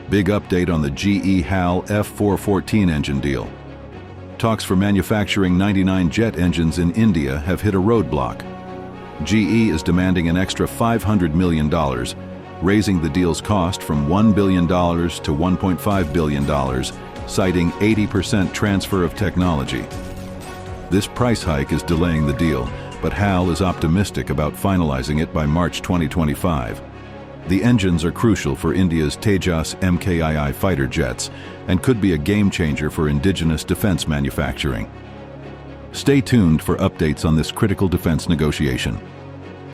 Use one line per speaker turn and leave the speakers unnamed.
Big update on the GE-HAL F-414 engine deal. Talks for manufacturing 99 jet engines in India have hit a roadblock. GE is demanding an extra $500 million, raising the deal's cost from $1 billion to $1.5 billion, citing 80% transfer of technology. This price hike is delaying the deal, but HAL is optimistic about finalizing it by March 2025. The engines are crucial for India's Tejas MKII fighter jets and could be a game-changer for indigenous defense manufacturing. Stay tuned for updates on this critical defense negotiation.